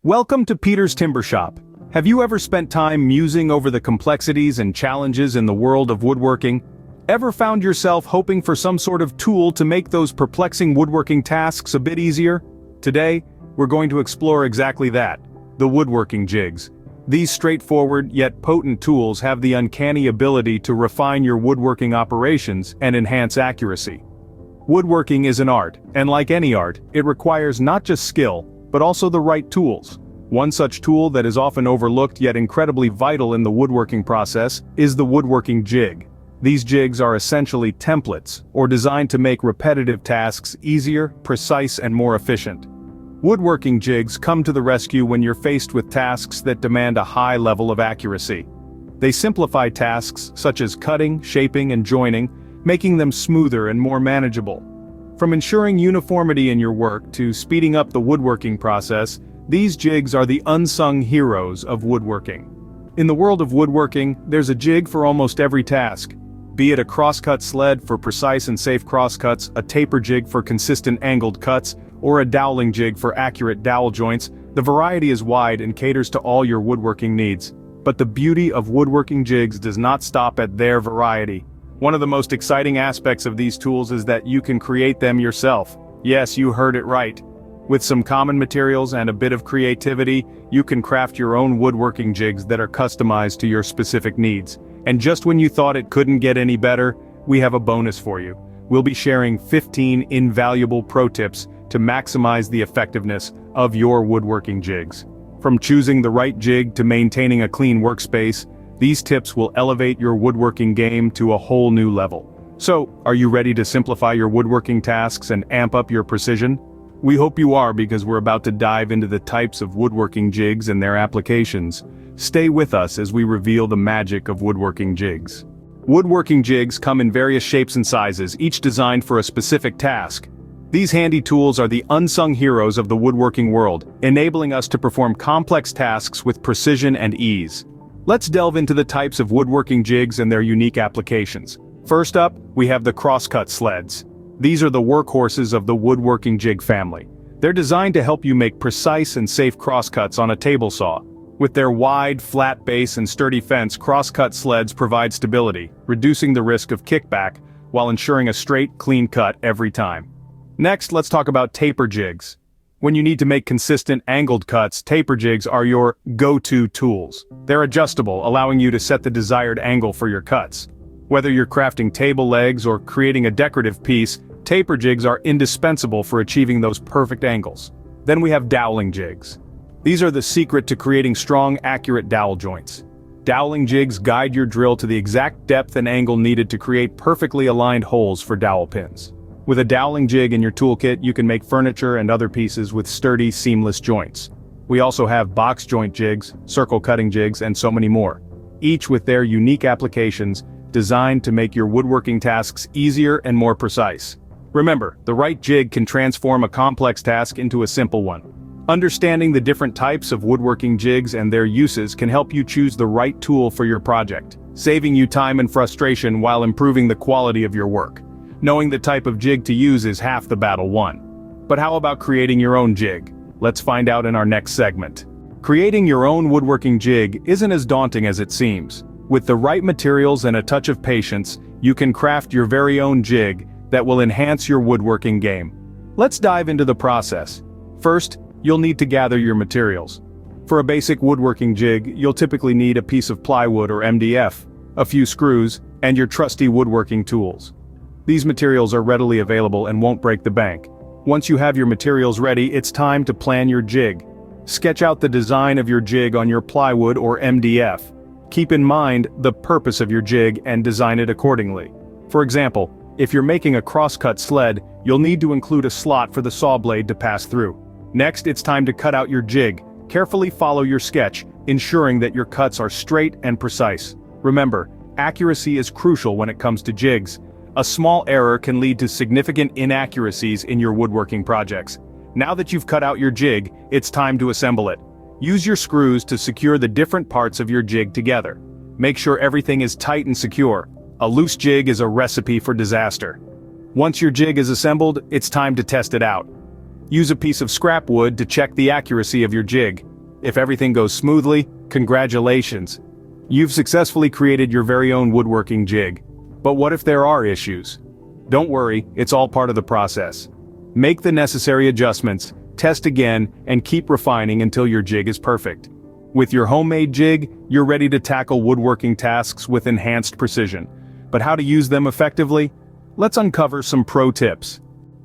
Welcome to Peter's Timber Shop. Have you ever spent time musing over the complexities and challenges in the world of woodworking? Ever found yourself hoping for some sort of tool to make those perplexing woodworking tasks a bit easier? Today, we're going to explore exactly that, the woodworking jigs. These straightforward yet potent tools have the uncanny ability to refine your woodworking operations and enhance accuracy. Woodworking is an art, and like any art, it requires not just skill, but also the right tools. One such tool that is often overlooked yet incredibly vital in the woodworking process is the woodworking jig. These jigs are essentially templates, or designed to make repetitive tasks easier, precise, and more efficient. Woodworking jigs come to the rescue when you're faced with tasks that demand a high level of accuracy. They simplify tasks such as cutting, shaping, and joining, making them smoother and more manageable. From ensuring uniformity in your work to speeding up the woodworking process, these jigs are the unsung heroes of woodworking. In the world of woodworking, there's a jig for almost every task. Be it a crosscut sled for precise and safe crosscuts, a taper jig for consistent angled cuts, or a doweling jig for accurate dowel joints, the variety is wide and caters to all your woodworking needs. But the beauty of woodworking jigs does not stop at their variety. One of the most exciting aspects of these tools is that you can create them yourself. Yes, you heard it right. With some common materials and a bit of creativity, you can craft your own woodworking jigs that are customized to your specific needs. And just when you thought it couldn't get any better, we have a bonus for you. We'll be sharing 15 invaluable pro tips to maximize the effectiveness of your woodworking jigs. From choosing the right jig to maintaining a clean workspace, these tips will elevate your woodworking game to a whole new level. So, are you ready to simplify your woodworking tasks and amp up your precision? We hope you are, because we're about to dive into the types of woodworking jigs and their applications. Stay with us as we reveal the magic of woodworking jigs. Woodworking jigs come in various shapes and sizes, each designed for a specific task. These handy tools are the unsung heroes of the woodworking world, enabling us to perform complex tasks with precision and ease. Let's delve into the types of woodworking jigs and their unique applications. First up, we have the crosscut sleds. These are the workhorses of the woodworking jig family. They're designed to help you make precise and safe crosscuts on a table saw. With their wide, flat base and sturdy fence, crosscut sleds provide stability, reducing the risk of kickback, while ensuring a straight, clean cut every time. Next, let's talk about taper jigs. When you need to make consistent angled cuts, taper jigs are your go-to tools. They're adjustable, allowing you to set the desired angle for your cuts. Whether you're crafting table legs or creating a decorative piece, taper jigs are indispensable for achieving those perfect angles. Then we have doweling jigs. These are the secret to creating strong, accurate dowel joints. Doweling jigs guide your drill to the exact depth and angle needed to create perfectly aligned holes for dowel pins. With a doweling jig in your toolkit, you can make furniture and other pieces with sturdy, seamless joints. We also have box joint jigs, circle cutting jigs, and so many more, each with their unique applications designed to make your woodworking tasks easier and more precise. Remember, the right jig can transform a complex task into a simple one. Understanding the different types of woodworking jigs and their uses can help you choose the right tool for your project, saving you time and frustration while improving the quality of your work. Knowing the type of jig to use is half the battle won. But how about creating your own jig? Let's find out in our next segment. Creating your own woodworking jig isn't as daunting as it seems. With the right materials and a touch of patience, you can craft your very own jig that will enhance your woodworking game. Let's dive into the process. First, you'll need to gather your materials. For a basic woodworking jig, you'll typically need a piece of plywood or MDF, a few screws, and your trusty woodworking tools. These materials are readily available and won't break the bank. Once you have your materials ready, it's time to plan your jig. Sketch out the design of your jig on your plywood or MDF. Keep in mind the purpose of your jig and design it accordingly. For example, if you're making a crosscut sled, you'll need to include a slot for the saw blade to pass through. Next, it's time to cut out your jig. Carefully follow your sketch, ensuring that your cuts are straight and precise. Remember, accuracy is crucial when it comes to jigs. A small error can lead to significant inaccuracies in your woodworking projects. Now that you've cut out your jig, it's time to assemble it. Use your screws to secure the different parts of your jig together. Make sure everything is tight and secure. A loose jig is a recipe for disaster. Once your jig is assembled, it's time to test it out. Use a piece of scrap wood to check the accuracy of your jig. If everything goes smoothly, congratulations. You've successfully created your very own woodworking jig. But what if there are issues? Don't worry, it's all part of the process. Make the necessary adjustments, test again, and keep refining until your jig is perfect. With your homemade jig, you're ready to tackle woodworking tasks with enhanced precision. But how to use them effectively? Let's uncover some pro tips.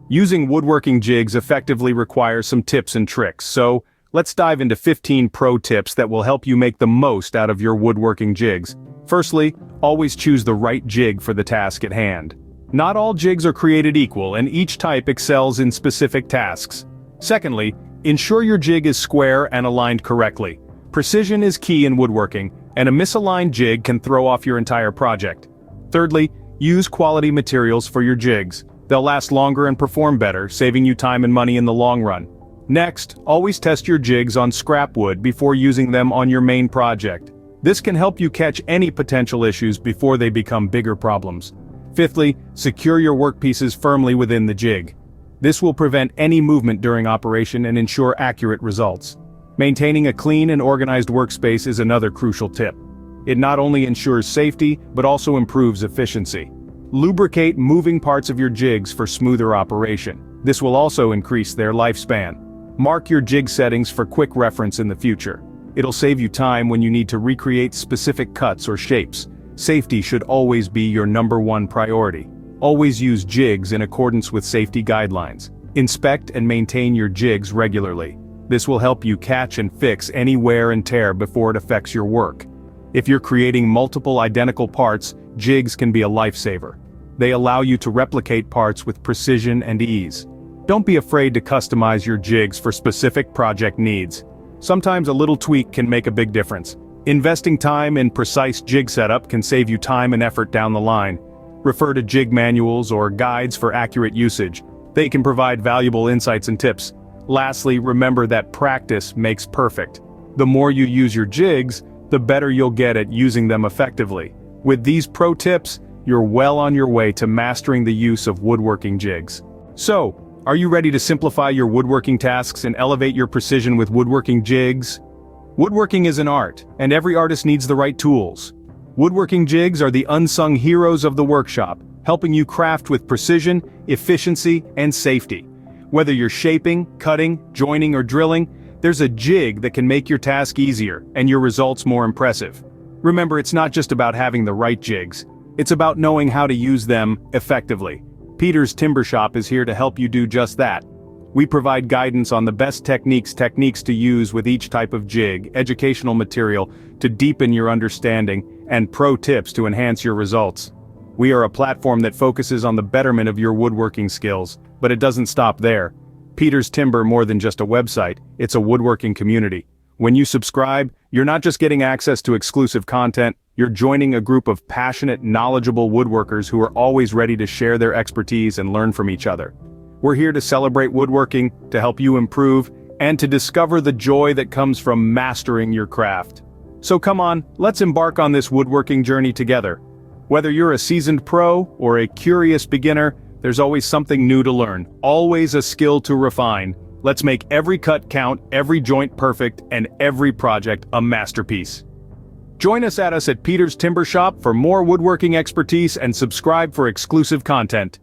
Using woodworking jigs effectively requires some tips and tricks, so let's dive into 15 pro tips that will help you make the most out of your woodworking jigs. Firstly, always choose the right jig for the task at hand. Not all jigs are created equal, and each type excels in specific tasks. Secondly, ensure your jig is square and aligned correctly. Precision is key in woodworking, and a misaligned jig can throw off your entire project. Thirdly, use quality materials for your jigs. They'll last longer and perform better, saving you time and money in the long run. Next, always test your jigs on scrap wood before using them on your main project. This can help you catch any potential issues before they become bigger problems. Fifthly, secure your workpieces firmly within the jig. This will prevent any movement during operation and ensure accurate results. Maintaining a clean and organized workspace is another crucial tip. It not only ensures safety, but also improves efficiency. Lubricate moving parts of your jigs for smoother operation. This will also increase their lifespan. Mark your jig settings for quick reference in the future. It'll save you time when you need to recreate specific cuts or shapes. Safety should always be your #1 priority. Always use jigs in accordance with safety guidelines. Inspect and maintain your jigs regularly. This will help you catch and fix any wear and tear before it affects your work. If you're creating multiple identical parts, jigs can be a lifesaver. They allow you to replicate parts with precision and ease. Don't be afraid to customize your jigs for specific project needs. Sometimes a little tweak can make a big difference. Investing time in precise jig setup can save you time and effort down the line. Refer to jig manuals or guides for accurate usage. They can provide valuable insights and tips. Lastly, remember that practice makes perfect. The more you use your jigs, the better you'll get at using them effectively. With these pro tips, you're well on your way to mastering the use of woodworking jigs. So, are you ready to simplify your woodworking tasks and elevate your precision with woodworking jigs? Woodworking is an art, and every artist needs the right tools. Woodworking jigs are the unsung heroes of the workshop, helping you craft with precision, efficiency, and safety. Whether you're shaping, cutting, joining, or drilling, there's a jig that can make your task easier and your results more impressive. Remember, it's not just about having the right jigs. It's about knowing how to use them effectively. Peter's Timber Shop is here to help you do just that. We provide guidance on the best techniques to use with each type of jig, educational material to deepen your understanding, and pro tips to enhance your results. We are a platform that focuses on the betterment of your woodworking skills, but it doesn't stop there. Peter's Timber more than just a website, it's a woodworking community. When you subscribe, you're not just getting access to exclusive content, you're joining a group of passionate, knowledgeable woodworkers who are always ready to share their expertise and learn from each other. We're here to celebrate woodworking, to help you improve, and to discover the joy that comes from mastering your craft. So come on, let's embark on this woodworking journey together. Whether you're a seasoned pro or a curious beginner, there's always something new to learn, always a skill to refine. Let's make every cut count, every joint perfect, and every project a masterpiece. Join us at Peter's Timber Shop for more woodworking expertise and subscribe for exclusive content.